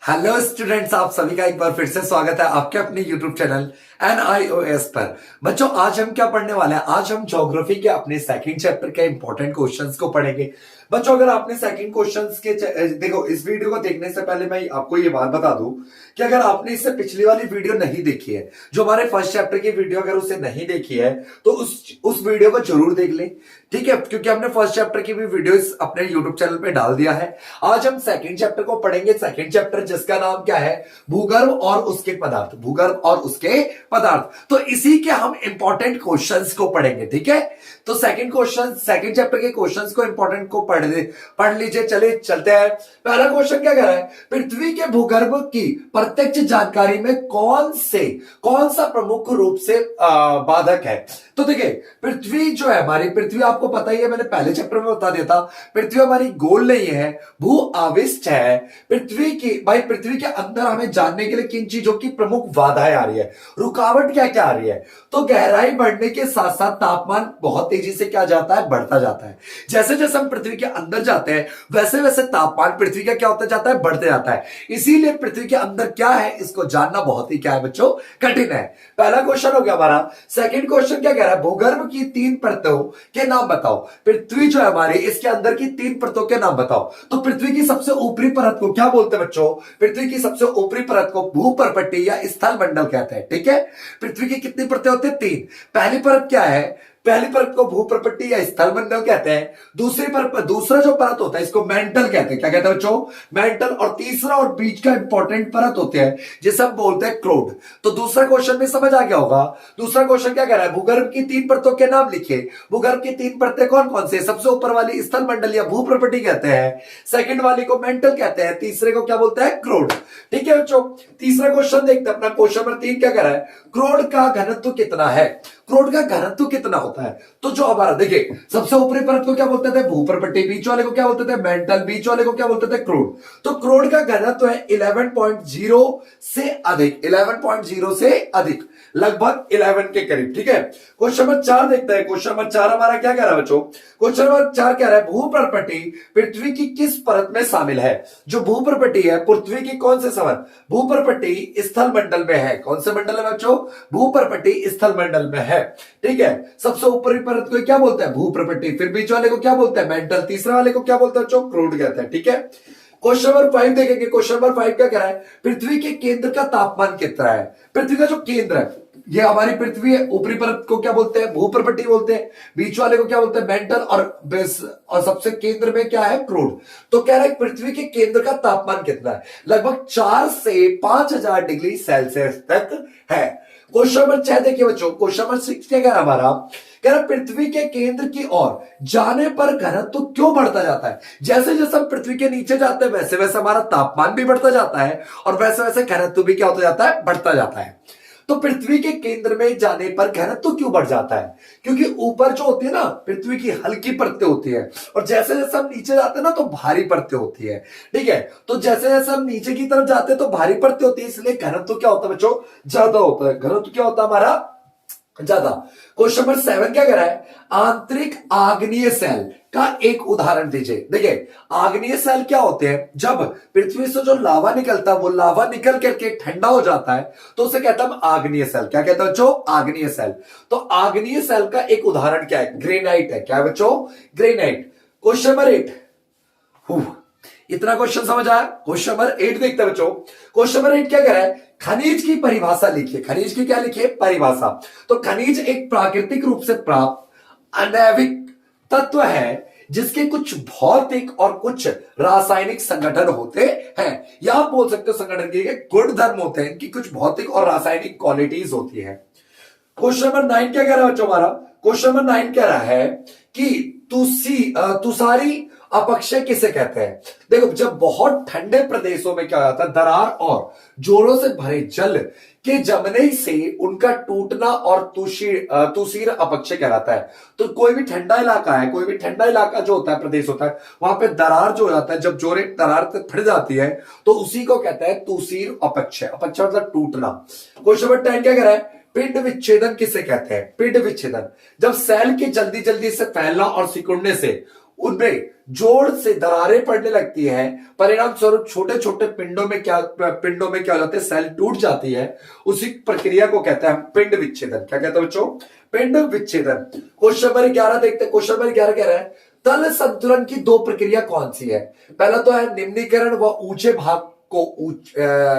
Hello students, आप सभी का एक बार फिर से स्वागत है आपके अपने यूट्यूब चैनल NIOS पर। बच्चों, आज हम क्या पढ़ने वाले हैं? आज हम ज्योग्राफी के अपने सेकंड चैप्टर के इंपॉर्टेंट क्वेश्चंस को पढ़ेंगे। बच्चों, अगर आपने सेकंड क्वेश्चंस के देखो, इस वीडियो को देखने से पहले मैं आपको ये बात बता दूं कि अगर आपने इससे पिछली वाली वीडियो नहीं देखी है, जो हमारे फर्स्ट चैप्टर की वीडियो अगर उसे नहीं देखी है तो उस वीडियो को जरूर देख लें, ठीक है? क्योंकि हमने फर्स्ट चैप्टर की भी वीडियो अपने यूट्यूब चैनल पे डाल दिया है। आज हम सेकंड चैप्टर को पढ़ेंगे। सेकंड चैप्टर जिसका नाम क्या है? भूगर्भ और उसके पदार्थ। भूगर्भ और उसके पदार्थ। तो इसी के हम इंपॉर्टेंट क्वेश्चंस को पढ़ेंगे, ठीक है? तो सेकंड चैप्टर के क्वेश्चंस को इंपॉर्टेंट को पढ़ लीजिए। चले चलते हैं। पहला क्वेश्चन क्या कह रहा है? पृथ्वी के भूगर्भ की प्रत्यक्ष जानकारी में कौन सा प्रमुख रूप से बाधक है? तो देखिए, पृथ्वी जो है हमारी, पृथ्वी आपको पता ही है, मैंने पहले चैप्टर में बता दिया था। पृथ्वी हमारी गोल नहीं है, भू आविष्ट है। पृथ्वी के अंदर हमें जानने के लिए किन चीजों की प्रमुख बाधाएं आ रही है, रुकावट क्या क्या आ रही है? तो गहराई बढ़ने के साथ साथ तापमान बहुत तेजी से क्या जाता है? बढ़ता जाता है। जैसे जैसे हम पृथ्वी के अंदर जाते हैं वैसे वैसे तापमान पृथ्वी का क्या होता जाता है? बढ़ते जाता है। इसीलिए पृथ्वी के अंदर क्या है इसको जानना बहुत ही क्या है बच्चों? कठिन है। पहला क्वेश्चन हो गया हमारा। सेकंड क्वेश्चन क्या कह रहा है? भूगर्भ की 3 परतों के नाम बताओ। पृथ्वी जो है हमारे, इसके अंदर की 3 परतों के नाम बताओ। तो पृथ्वी की सबसे ऊपरी परत को क्या बोलते हैं बच्चों? पृथ्वी की सबसे ऊपरी परत को भूपर्पट्टी या स्थल मंडल कहते हैं, ठीक है? पृथ्वी की कितनी परतें होती है? 3। पहली परत क्या है? पहली परत को भूप्रपट्टी या स्थल मंडल कहते हैं। दूसरा जो परत होता है इसको मेंटल कहते हैं। क्या कहते हैं बच्चों? मेंटल। और तीसरा और बीच का इंपॉर्टेंट परत होते हैं जिसे हम बोलते हैं क्रोड। तो दूसरा क्वेश्चन में समझ आ गया होगा। दूसरा क्वेश्चन क्या कह रहा है? भूगर्भ की 3 परतों के नाम लिखिए। भूगर्भ की 3 परतें कौन कौन से? सबसे ऊपर वाली स्थल मंडल या भूप्रपट्टी कहते हैं, सेकंड वाली को मेंटल कहते हैं, तीसरे को क्या बोलते हैं? क्रोड। ठीक है बच्चों, तीसरा क्वेश्चन देखते हैं अपना। क्वेश्चन नंबर 3 क्या कह रहा है? क्रोड का घनत्व कितना है? क्रोड का घनत्व कितना होता है? तो जो हमारा देखिए, सबसे ऊपरी परत को क्या बोलते थे? भूप्रपट्टी। बीच वाले को क्या बोलते थे? मेंटल। बीच वाले को क्या बोलते थे? क्रोड। तो क्रोड का घनत्व है 11.0 से अधिक। 11.0 से अधिक, लगभग 11 के करीब, ठीक है? क्वेश्चन नंबर 4 देखते हैं। क्वेश्चन नंबर 4 हमारा क्या कह रहा है बच्चों? क्वेश्चन नंबर 4 कह रहा है भूप्रपट्टी पृथ्वी की किस परत में शामिल है? जो भूप्रपट्टी है पृथ्वी की कौन से सवर? भूप्रपट्टी स्थल मंडल में है। कौन से मंडल है बच्चों? भूप्रपट्टी स्थल मंडल में है, ठीक है? सबसे ऊपरी परत को क्या बोलते हैं? भूप्रपट्टी। फिर बीच वाले को क्या बोलते हैं? मेंटल। तीसरे वाले को क्या बोलते हैं बच्चों? क्रोड कहते हैं, ठीक है? क्वेश्चन नंबर 5 देखेंगे। क्वेश्चन नंबर 5 क्या कह रहा है? पृथ्वी के केंद्र का तापमान कितना है? पृथ्वी का जो केंद्र है, ये हमारी पृथ्वी है। ऊपरी परत को क्या बोलते हैं? भूप्रपट्टी बोलते हैं। बीच वाले को क्या बोलते हैं? मेंटल। और सबसे केंद्र में क्या है? क्रोड। तो कह रहा है पृथ्वी के केंद्र का तापमान कितना है? लगभग 4 से 5000 डिग्री सेल्सियस तक है। क्वेश्चन नंबर 6 देखिए बच्चों। क्वेश्चन नंबर 6 क्या कह रहा है हमारा? कह रहा पृथ्वी के केंद्र की ओर जाने पर घनत्व तो क्यों बढ़ता जाता है? जैसे जैसे हम पृथ्वी के नीचे जाते हैं वैसे वैसे हमारा तापमान भी बढ़ता जाता है और वैसे वैसे घनत्व भी क्या होता जाता है? बढ़ता जाता है। तो पृथ्वी के केंद्र में जाने पर घनत्व क्यों बढ़ जाता है? क्योंकि ऊपर जो होती है ना, पृथ्वी की हल्की परतें होती है और जैसे जैसे हम नीचे जाते हैं ना तो भारी परतें होती है, ठीक है? तो जैसे जैसे हम नीचे की तरफ जाते हैं तो भारी परतें होती है, इसलिए घनत्व क्या होता है बच्चों? ज्यादा होता है। घनत्व क्या होता है हमारा? ज्यादा। क्वेश्चन नंबर 7 क्या कह रहा है? आंतरिक आग्नेय सेल का एक उदाहरण दीजिए। देखिए, आग्नेय सेल क्या होते हैं? जब पृथ्वी से जो लावा निकलता है वो लावा निकल करके ठंडा हो जाता है तो उसे कहता है आग्नेय सेल। क्या कहते हैं बच्चों? आग्नेय सेल। तो आग्नेय सेल का एक उदाहरण क्या है? ग्रेनाइट है। क्या है बच्चों? ग्रेनाइट। Question number 8। इतना क्वेश्चन समझ आया? क्वेश्चन नंबर 8 देखते हैं बच्चों। क्वेश्चन नंबर 8 क्या कह रहा है? खनिज की परिभाषा लिखिए। खनिज की क्या लिखिए? परिभाषा। तो खनिज एक प्राकृतिक रूप से प्राप्त अनैविक तत्व है जिसके कुछ भौतिक और कुछ रासायनिक संगठन होते हैं, या आप बोल सकते हो संगठन के गुण धर्म होते हैं, इनकी कुछ भौतिक और रासायनिक क्वालिटीज होती है। क्वेश्चन नंबर 9 क्या कह रहा है बच्चों हमारा? क्वेश्चन नंबर 9 कह रहा है कि तुषारी अपक्षय किसे कहते हैं? देखो, जब बहुत ठंडे प्रदेशों में क्या होता है? दरार और जोरों से भरे जल के जमने से उनका टूटना और तुषीर अपक्षय कहलाता है। तो कोई भी ठंडा इलाका है, कोई भी ठंडा इलाका जो होता है, प्रदेश होता है, वहां पे दरार जो हो जाता है, जब जोरे दरार फट जाती है तो उसी को कहते हैं तुषीर अपक्षय। अपक्षय मतलब टूटना। क्वेश्चन नंबर 10 क्या कह रहा है? पिंड विच्छेदन किसे कहते हैं? पिंड विच्छेदन जब सेल के जल्दी जल्दी से फैलना और सिकुड़ने से उनमें जोड़ से दरारें पड़ने लगती है, परिणाम स्वरूप छोटे छोटे पिंडों में क्या हो जाते हैं, सेल टूट जाती है। उसी प्रक्रिया को कहते हैं हम पिंड विच्छेदन। क्या कहते हैं बच्चों? पिंड विच्छेदन। क्वेश्चन नंबर 11 देखते हैं। क्वेश्चन नंबर 11 कह रहा है तल संतुलन की दो प्रक्रिया कौन सी है? पहला तो है निम्नीकरण व ऊंचे भाग को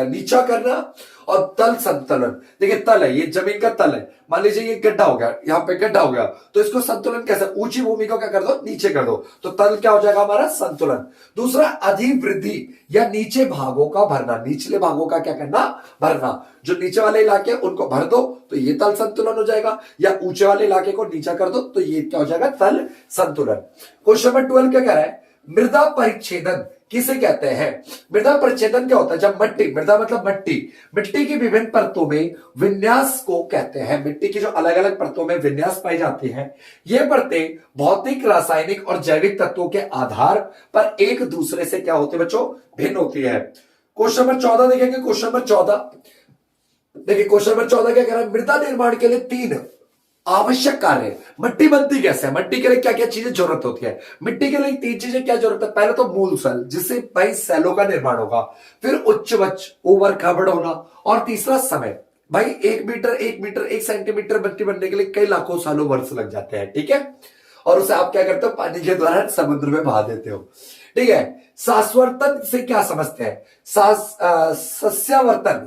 नीचा करना, और तल संतुलन। देखिए तल है, ये जमीन का तल है, मान लीजिए ये गड्ढा हो गया, यहाँ पे गड्ढा हो गया, तो इसको संतुलन कैसे? ऊंची भूमि को क्या कर दो, नीचे कर दो, तो तल क्या हो जाएगा हमारा? संतुलन। दूसरा अधिवृद्धि या नीचे भागों का भरना, निचले भागों का क्या करना? भरना। जो नीचे वाले इलाके उनको भर दो तो ये तल संतुलन हो जाएगा, या ऊंचे वाले इलाके को नीचा कर दो तो ये क्या हो जाएगा? तल संतुलन। क्वेश्चन नंबर 12 क्या कह रहा है? मृदा परिच्छेदन किसे कहते हैं? मृदा परिच्छेदन क्या होता है? जब मिट्टी, मृदा मतलब मिट्टी की विभिन्न परतों में विन्यास को कहते हैं। मिट्टी की जो अलग अलग परतों में विन्यास पाई जाती है, ये परतें भौतिक, रासायनिक और जैविक तत्वों के आधार पर एक दूसरे से क्या होती है बच्चों? भिन्न होती है। क्वेश्चन नंबर 14 देखेंगे। क्वेश्चन नंबर 14 देखिए, क्वेश्चन नंबर 14 क्या कह रहा है? मृदा निर्माण के लिए 3 आवश्यक कार्य। मिट्टी बनती कैसे है? मिट्टी के लिए क्या क्या चीजें जरूरत होती है? मिट्टी के लिए 3 चीजें क्या जरूरत है? पहले तो मूल सेल, जिससे भाई सेलों का निर्माण होगा, फिर उच्च वच, ओवर खाबड़ होना, और तीसरा समय। भाई 1 मीटर 1 सेंटीमीटर मिट्टी बनने के लिए कई लाखों सालों वर्ष लग जाते हैं, ठीक है। और उसे आप क्या करते हो? पानी के द्वारा समुद्र में बहा देते हो, ठीक है। शाश्वतन से क्या समझते हैं? सस्यावर्तन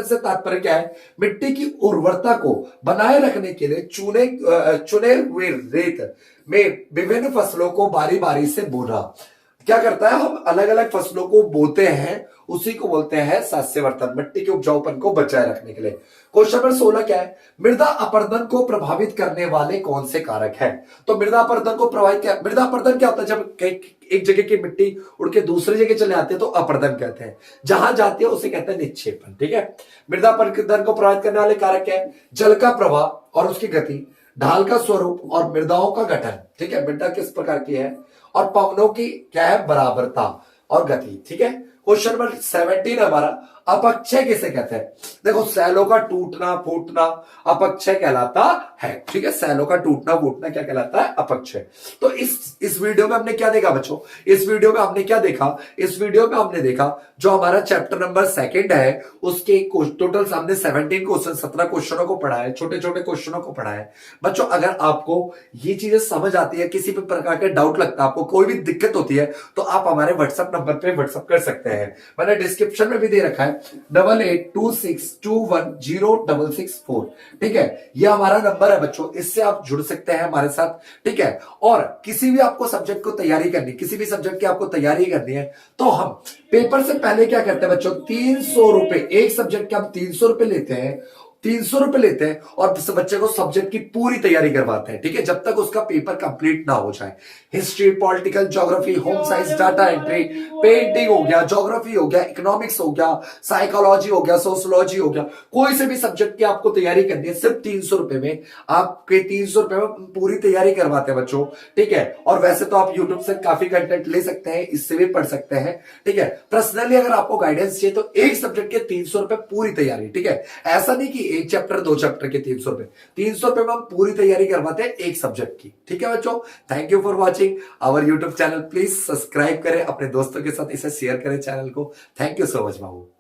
से तात्पर्य क्या है? मिट्टी की उर्वरता को बनाए रखने के लिए चुने हुए रेत में विभिन्न फसलों को बारी बारी से बोना। क्या करता है? हम अलग अलग फसलों को बोते हैं, उसी को बोलते हैं सस्यावर्तन, मिट्टी के उपजाऊपन को बचाए रखने के लिए। क्वेश्चन नंबर 16 क्या है? मृदा अपरदन को प्रभावित करने वाले कौन से कारक हैं? तो मृदा अपरदन को प्रभावित क्या? मृदा अपरदन क्या होता है? जब एक जगह की मिट्टी उड़ के दूसरी जगह चले आते हैं तो अपरदन कहते हैं, जहां जाती है उसे कहते हैं निक्षेपण, ठीक है। मृदा अपरदन को प्रभावित करने वाले कारक क्या है? जल का प्रवाह और उसकी गति, ढाल का स्वरूप और मृदाओं का गठन, ठीक है, मृदा किस प्रकार की है, और पवनों की क्या है? बराबरता और गति, ठीक है। क्वेश्चन नंबर 17 हमारा, अपक्षय किसे कहते हैं? देखो, सेलों का टूटना फूटना अपक्षय कहलाता है, ठीक है। सेलों का टूटना फूटना क्या कहलाता है? अपक्षय। तो इस वीडियो में हमने क्या देखा बच्चों? इस वीडियो में हमने क्या देखा? इस वीडियो में हमने देखा जो हमारा चैप्टर नंबर 2 है, उसके टोटल हमने 17 क्वेश्चन, 17 क्वेश्चनों को पढ़ा है, छोटे छोटे क्वेश्चनों को पढ़ा है। बच्चों, अगर आपको ये चीजें समझ आती है, किसी भी प्रकार के डाउट लगता है, आपको कोई भी दिक्कत होती है, तो आप हमारे व्हाट्सएप नंबर पे व्हाट्सएप कर सकते हैं। मैंने डिस्क्रिप्शन में भी दे रखा है 8826210664, ठीक है। ये हमारा नंबर है बच्चों, इससे आप जुड़ सकते हैं हमारे साथ, ठीक है। और किसी भी आपको सब्जेक्ट को तैयारी करनी, किसी भी सब्जेक्ट की आपको तैयारी करनी है, तो हम पेपर से पहले क्या करते हैं बच्चों? 300 रुपए, एक सब्जेक्ट के हम 300 रुपए लेते हैं, 300 रुपए लेते हैं, और बच्चे को सब्जेक्ट की पूरी तैयारी करवाते हैं, ठीक है, जब तक उसका पेपर कंप्लीट ना हो जाए। History, political, geography, home science, data entry, painting हो गया, ज्योग्राफी हो गया, इकोनॉमिक्स हो गया, साइकोलॉजी हो गया, सोशियोलॉजी हो गया, कोई से भी सब्जेक्ट की आपको तैयारी करनी है, सिर्फ 300 रुपए में, आपके 300 रुपए में पूरी तैयारी करवाते हैं बच्चों, ठीक है। और वैसे तो आप यूट्यूब से काफी कंटेंट ले सकते हैं, इससे भी पढ़ सकते हैं, ठीक है। पर्सनली अगर आपको गाइडेंस चाहिए तो एक सब्जेक्ट के 300 रुपए पूरी तैयारी, ठीक है। ऐसा नहीं कि एक चैप्टर 2 चैप्टर के 300 रुपए, 300 रुपए में हम पूरी तैयारी करवाते हैं एक सब्जेक्ट की, ठीक है बच्चों। Thank you for watching our YouTube channel. Please subscribe करें, अपने दोस्तों के साथ इसे शेयर करें चैनल को। Thank you so much Babu.